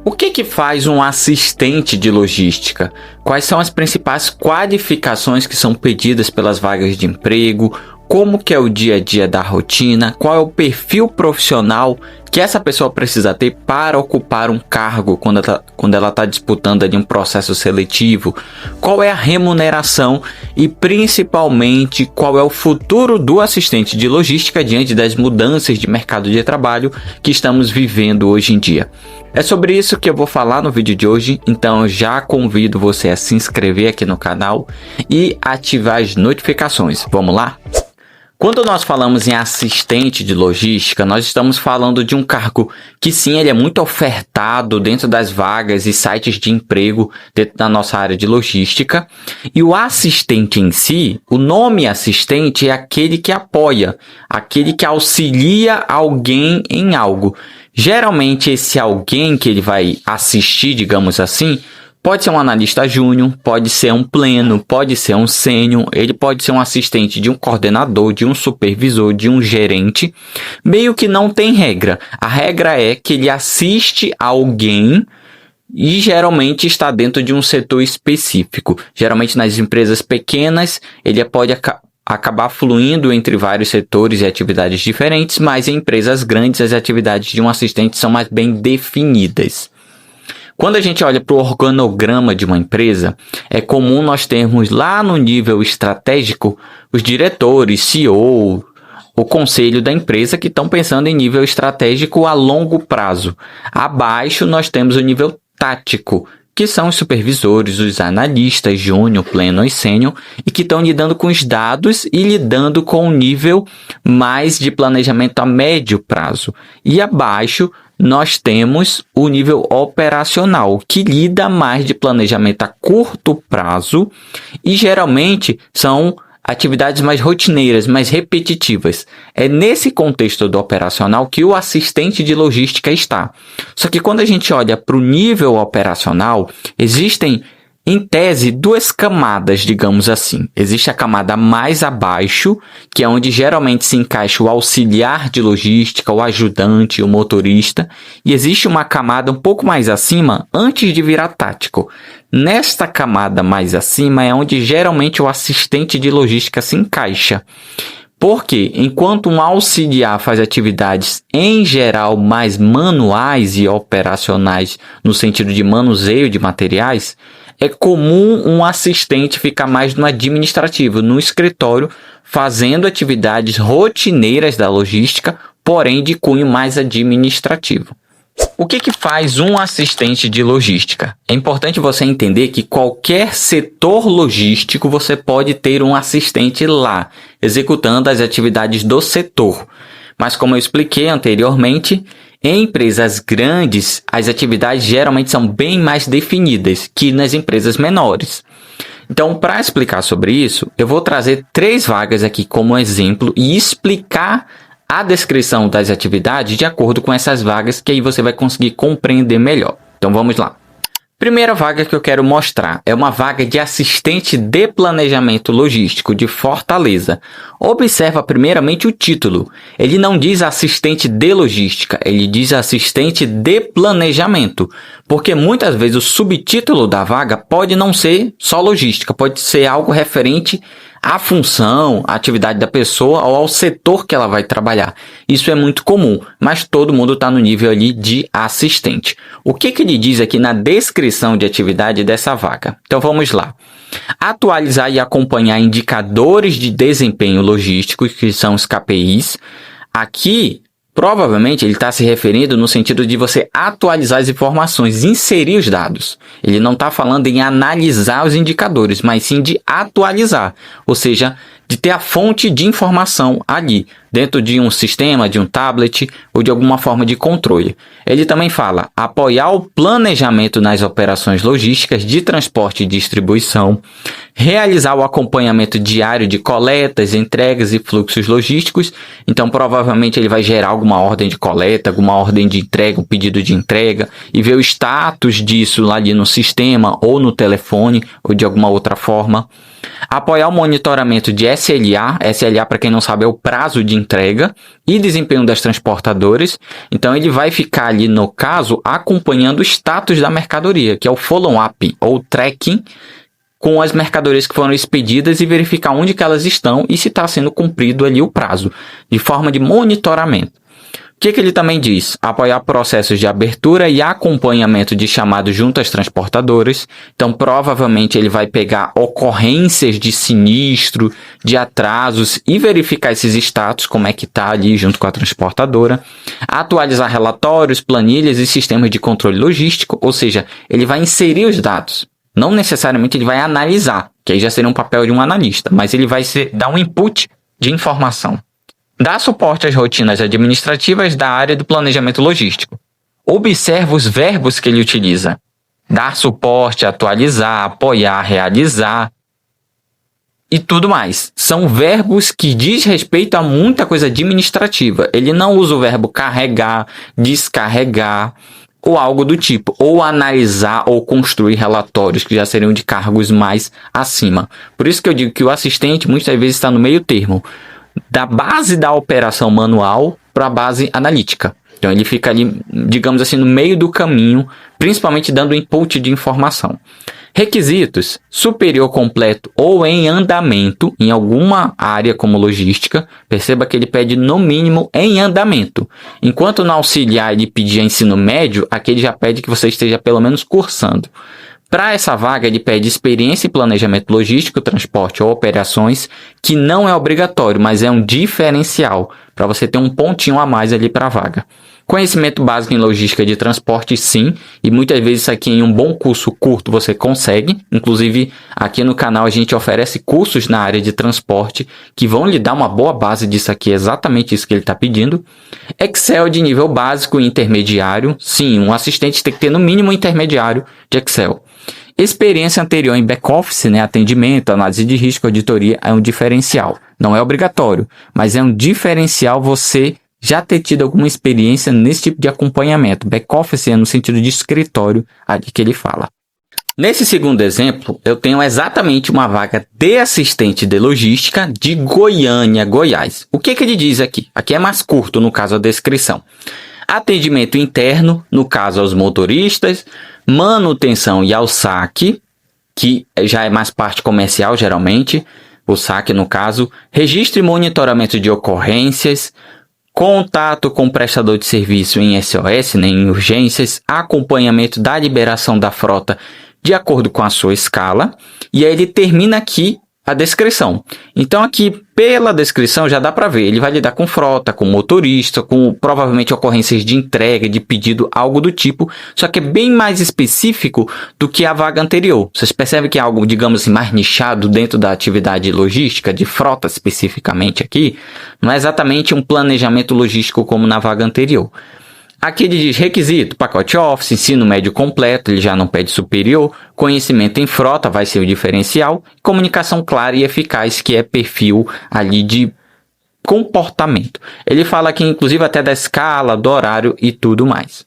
O que faz um assistente de logística? Quais são as principais qualificações que são pedidas pelas vagas de emprego? Como que é o dia a dia da rotina? Qual é o perfil profissional que essa pessoa precisa ter para ocupar um cargo quando ela está disputando ali um processo seletivo? Qual é a remuneração e, principalmente, qual é o futuro do assistente de logística diante das mudanças de mercado de trabalho que estamos vivendo hoje em dia? É sobre isso que eu vou falar no vídeo de hoje, então eu já convido você a se inscrever aqui no canal e ativar as notificações. Vamos lá? Quando nós falamos em assistente de logística, nós estamos falando de um cargo que sim, ele é muito ofertado dentro das vagas e sites de emprego dentro da nossa área de logística. E o assistente em si, o nome assistente é aquele que apoia, aquele que auxilia alguém em algo. Geralmente esse alguém que ele vai assistir, digamos assim, pode ser um analista júnior, pode ser um pleno, pode ser um sênior, ele pode ser um assistente de um coordenador, de um supervisor, de um gerente. Meio que não tem regra. A regra é que ele assiste alguém e geralmente está dentro de um setor específico. Geralmente nas empresas pequenas, ele pode acabar fluindo entre vários setores e atividades diferentes, mas em empresas grandes as atividades de um assistente são mais bem definidas. Quando a gente olha para o organograma de uma empresa, é comum nós termos lá no nível estratégico os diretores, CEO, o conselho da empresa que estão pensando em nível estratégico a longo prazo. Abaixo nós temos o nível tático, que são os supervisores, os analistas, júnior, pleno e sênior, e que estão lidando com os dados e lidando com o nível mais de planejamento a médio prazo. E abaixo nós temos o nível operacional, que lida mais de planejamento a curto prazo e geralmente são atividades mais rotineiras, mais repetitivas. É nesse contexto do operacional que o assistente de logística está. Só que quando a gente olha para o nível operacional, existem, em tese, duas camadas, digamos assim. Existe a camada mais abaixo, que é onde geralmente se encaixa o auxiliar de logística, o ajudante, o motorista. E existe uma camada um pouco mais acima, antes de virar tático. Nesta camada mais acima é onde geralmente o assistente de logística se encaixa. Porque, enquanto um auxiliar faz atividades, em geral, mais manuais e operacionais, no sentido de manuseio de materiais, é comum um assistente ficar mais no administrativo, no escritório, fazendo atividades rotineiras da logística, porém de cunho mais administrativo. O que faz um assistente de logística? É importante você entender que qualquer setor logístico você pode ter um assistente lá, executando as atividades do setor. Mas como eu expliquei anteriormente, em empresas grandes, as atividades geralmente são bem mais definidas que nas empresas menores. Então, para explicar sobre isso, eu vou trazer 3 vagas aqui como exemplo e explicar a descrição das atividades de acordo com essas vagas, que aí você vai conseguir compreender melhor. Então, vamos lá. Primeira vaga que eu quero mostrar é uma vaga de assistente de planejamento logístico de Fortaleza. Observa primeiramente o título. Ele não diz assistente de logística, ele diz assistente de planejamento. Porque muitas vezes o subtítulo da vaga pode não ser só logística, pode ser algo referente à função, à atividade da pessoa ou ao setor que ela vai trabalhar. Isso é muito comum, mas todo mundo está no nível ali de assistente. O que ele diz aqui na descrição de atividade dessa vaga? Então vamos lá. Atualizar e acompanhar indicadores de desempenho logístico, que são os KPIs. Aqui, provavelmente, ele está se referindo no sentido de você atualizar as informações, inserir os dados. Ele não está falando em analisar os indicadores, mas sim de atualizar. Ou seja, de ter a fonte de informação ali, dentro de um sistema, de um tablet ou de alguma forma de controle. Ele também fala apoiar o planejamento nas operações logísticas de transporte e distribuição, realizar o acompanhamento diário de coletas, entregas e fluxos logísticos. Então, provavelmente, ele vai gerar alguma ordem de coleta, alguma ordem de entrega, um pedido de entrega e ver o status disso lá ali no sistema ou no telefone ou de alguma outra forma. Apoiar o monitoramento de SLA. SLA, para quem não sabe, é o prazo de entrega e desempenho das transportadoras. Então, ele vai ficar ali, no caso, acompanhando o status da mercadoria, que é o follow-up ou tracking com as mercadorias que foram expedidas e verificar onde que elas estão e se está sendo cumprido ali o prazo, de forma de monitoramento. O que ele também diz? Apoiar processos de abertura e acompanhamento de chamados junto às transportadoras. Então, provavelmente, ele vai pegar ocorrências de sinistro, de atrasos e verificar esses status, como é que está ali junto com a transportadora. Atualizar relatórios, planilhas e sistemas de controle logístico, ou seja, ele vai inserir os dados. Não necessariamente ele vai analisar, que aí já seria um papel de um analista, mas ele vai dar um input de informação. Dá suporte às rotinas administrativas da área do planejamento logístico. Observa os verbos que ele utiliza. Dar suporte, atualizar, apoiar, realizar e tudo mais. São verbos que diz respeito a muita coisa administrativa. Ele não usa o verbo carregar, descarregar ou algo do tipo, ou analisar ou construir relatórios que já seriam de cargos mais acima. Por isso que eu digo que o assistente muitas vezes está no meio termo, da base da operação manual para a base analítica. Então ele fica ali, digamos assim, no meio do caminho, principalmente dando input de informação. Requisitos: superior completo ou em andamento em alguma área como logística. Perceba que ele pede no mínimo em andamento. Enquanto no auxiliar ele pedia ensino médio, aqui ele já pede que você esteja pelo menos cursando. Para essa vaga, ele pede experiência em planejamento logístico, transporte ou operações, que não é obrigatório, mas é um diferencial, para você ter um pontinho a mais ali para a vaga. Conhecimento básico em logística de transporte, sim, e muitas vezes isso aqui em um bom curso curto você consegue. Inclusive, aqui no canal a gente oferece cursos na área de transporte que vão lhe dar uma boa base disso aqui, exatamente isso que ele está pedindo. Excel de nível básico e intermediário, sim, um assistente tem que ter no mínimo intermediário de Excel. Experiência anterior em back-office, atendimento, análise de risco, auditoria, é um diferencial. Não é obrigatório, mas é um diferencial você já ter tido alguma experiência nesse tipo de acompanhamento. Back-office é no sentido de escritório, ali que ele fala. Nesse segundo exemplo, eu tenho exatamente uma vaga de assistente de logística de Goiânia, Goiás. O que ele diz aqui? Aqui é mais curto, no caso, a descrição. Atendimento interno, no caso, aos motoristas, manutenção e ao saque, que já é mais parte comercial, geralmente, o saque, no caso, registro e monitoramento de ocorrências, contato com o prestador de serviço em SOS, em urgências, acompanhamento da liberação da frota de acordo com a sua escala, e aí ele termina aqui a descrição. Então aqui, pela descrição, já dá para ver, ele vai lidar com frota, com motorista, com provavelmente ocorrências de entrega, de pedido, algo do tipo, só que é bem mais específico do que a vaga anterior. Vocês percebem que é algo, digamos assim, mais nichado dentro da atividade logística, de frota especificamente aqui, não é exatamente um planejamento logístico como na vaga anterior. Aqui ele diz requisito, pacote Office, ensino médio completo, ele já não pede superior, conhecimento em frota vai ser o diferencial, comunicação clara e eficaz, que é perfil ali de comportamento. Ele fala aqui inclusive até da escala, do horário e tudo mais.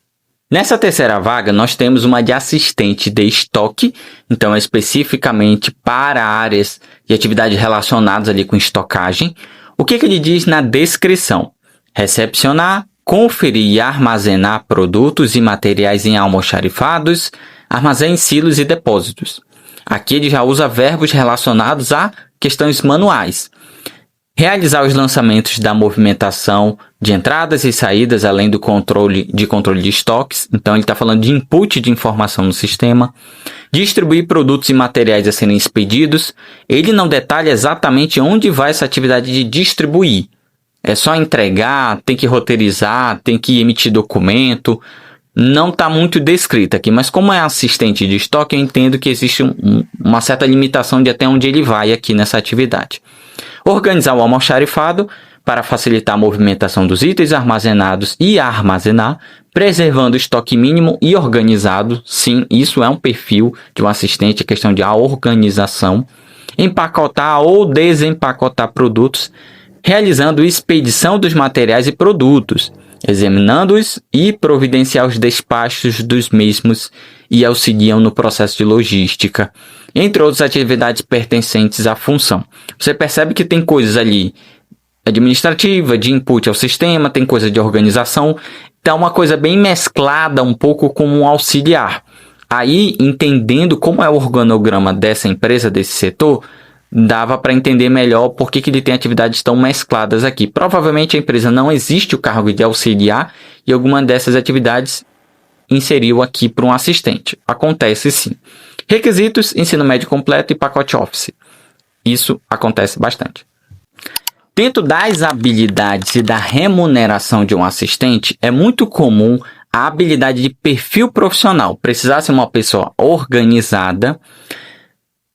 Nessa terceira vaga, nós temos uma de assistente de estoque, então é especificamente para áreas de atividades relacionadas ali com estocagem. O que ele diz na descrição? Recepcionar, conferir e armazenar produtos e materiais em almoxarifados, armazéns, silos e depósitos. Aqui ele já usa verbos relacionados a questões manuais. Realizar os lançamentos da movimentação de entradas e saídas, além do controle de estoques. Então, ele está falando de input de informação no sistema. Distribuir produtos e materiais a serem expedidos. Ele não detalha exatamente onde vai essa atividade de distribuir. É só entregar, tem que roteirizar, tem que emitir documento. Não está muito descrito aqui, mas como é assistente de estoque, eu entendo que existe uma certa limitação de até onde ele vai aqui nessa atividade. Organizar o almoxarifado para facilitar a movimentação dos itens armazenados e armazenar, preservando o estoque mínimo e organizado. Sim, isso é um perfil de um assistente, a questão de a organização. Empacotar ou desempacotar produtos, realizando expedição dos materiais e produtos, examinando-os e providenciar os despachos dos mesmos e auxiliam no processo de logística, entre outras atividades pertencentes à função. Você percebe que tem coisas ali administrativa, de input ao sistema, tem coisa de organização, então uma coisa bem mesclada um pouco como um auxiliar. Aí, entendendo como é o organograma dessa empresa, desse setor, dava para entender melhor por que ele tem atividades tão mescladas aqui. Provavelmente a empresa não existe o cargo de auxiliar e alguma dessas atividades inseriu aqui para um assistente. Acontece sim. Requisitos, ensino médio completo e pacote Office. Isso acontece bastante. Dentro das habilidades e da remuneração de um assistente, é muito comum a habilidade de perfil profissional. Precisar ser uma pessoa organizada,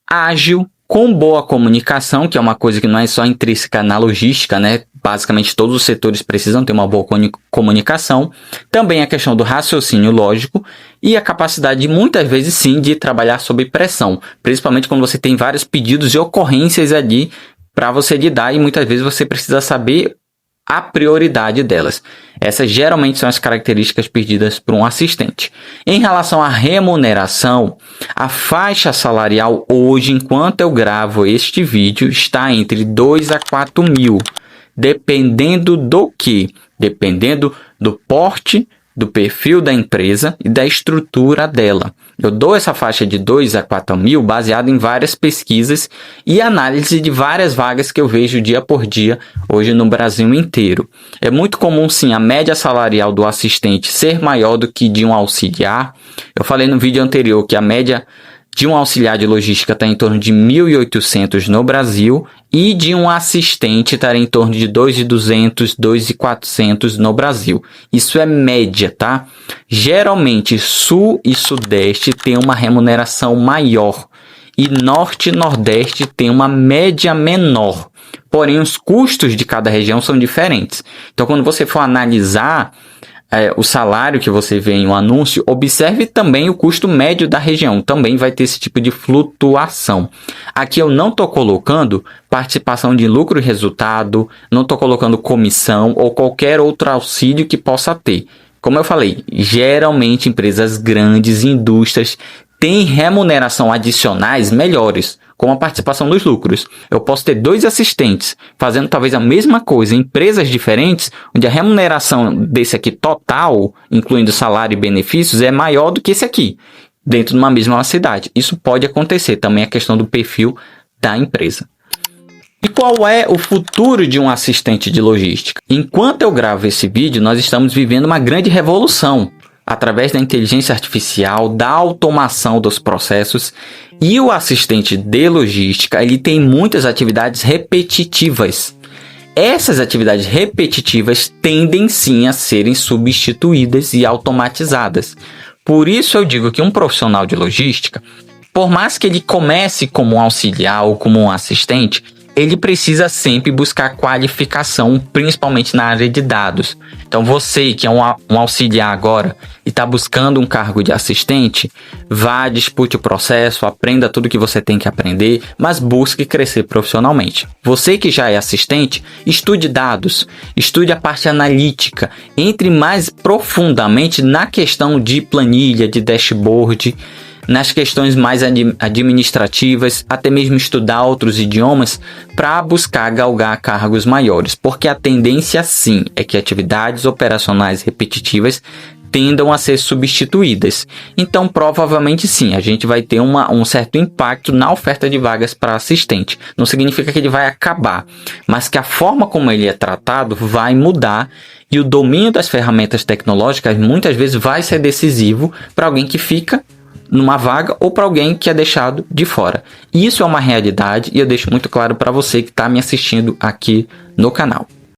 ágil, com boa comunicação, que é uma coisa que não é só intrínseca na logística, né? Basicamente todos os setores precisam ter uma boa comunicação. Também a questão do raciocínio lógico e a capacidade, muitas vezes sim, de trabalhar sob pressão. Principalmente quando você tem vários pedidos e ocorrências ali para você lidar e muitas vezes você precisa saber a prioridade delas. Essas geralmente são as características pedidas por um assistente. Em relação à remuneração, a faixa salarial hoje, enquanto eu gravo este vídeo, está entre 2 a 4 mil. Dependendo do que? Dependendo do porte, do perfil da empresa e da estrutura dela. Eu dou essa faixa de 2 a 4 mil baseado em várias pesquisas e análise de várias vagas que eu vejo dia por dia hoje no Brasil inteiro. É muito comum sim a média salarial do assistente ser maior do que de um auxiliar. Eu falei no vídeo anterior que a média de um auxiliar de logística está em torno de 1.800 no Brasil e de um assistente está em torno de 2.200, 2.400 no Brasil. Isso é média, tá? Geralmente, Sul e Sudeste tem uma remuneração maior e Norte e Nordeste tem uma média menor. Porém, os custos de cada região são diferentes. Então, quando você for analisar o salário que você vê em um anúncio, observe também o custo médio da região. Também vai ter esse tipo de flutuação. Aqui eu não estou colocando participação de lucro e resultado, não estou colocando comissão ou qualquer outro auxílio que possa ter. Como eu falei, geralmente empresas grandes, indústrias, têm remuneração adicionais melhores, como a participação dos lucros. Eu posso ter 2 assistentes fazendo talvez a mesma coisa em empresas diferentes, onde a remuneração desse aqui total, incluindo salário e benefícios, é maior do que esse aqui, dentro de uma mesma cidade. Isso pode acontecer, também a questão do perfil da empresa. E qual é o futuro de um assistente de logística? Enquanto eu gravo esse vídeo, nós estamos vivendo uma grande revolução através da inteligência artificial, da automação dos processos, e o assistente de logística, ele tem muitas atividades repetitivas. Essas atividades repetitivas tendem sim a serem substituídas e automatizadas. Por isso eu digo que um profissional de logística, por mais que ele comece como um auxiliar ou como um assistente, ele precisa sempre buscar qualificação, principalmente na área de dados. Então você que é um auxiliar agora e está buscando um cargo de assistente, vá, dispute o processo, aprenda tudo que você tem que aprender, mas busque crescer profissionalmente. Você que já é assistente, estude dados, estude a parte analítica, entre mais profundamente na questão de planilha, de dashboard, nas questões mais administrativas, até mesmo estudar outros idiomas para buscar galgar cargos maiores, porque a tendência sim é que atividades operacionais repetitivas tendam a ser substituídas. Então, provavelmente sim, a gente vai ter um certo impacto na oferta de vagas para assistente. Não significa que ele vai acabar, mas que a forma como ele é tratado vai mudar e o domínio das ferramentas tecnológicas muitas vezes vai ser decisivo para alguém que fica numa vaga ou para alguém que é deixado de fora. Isso é uma realidade e eu deixo muito claro para você que está me assistindo aqui no canal.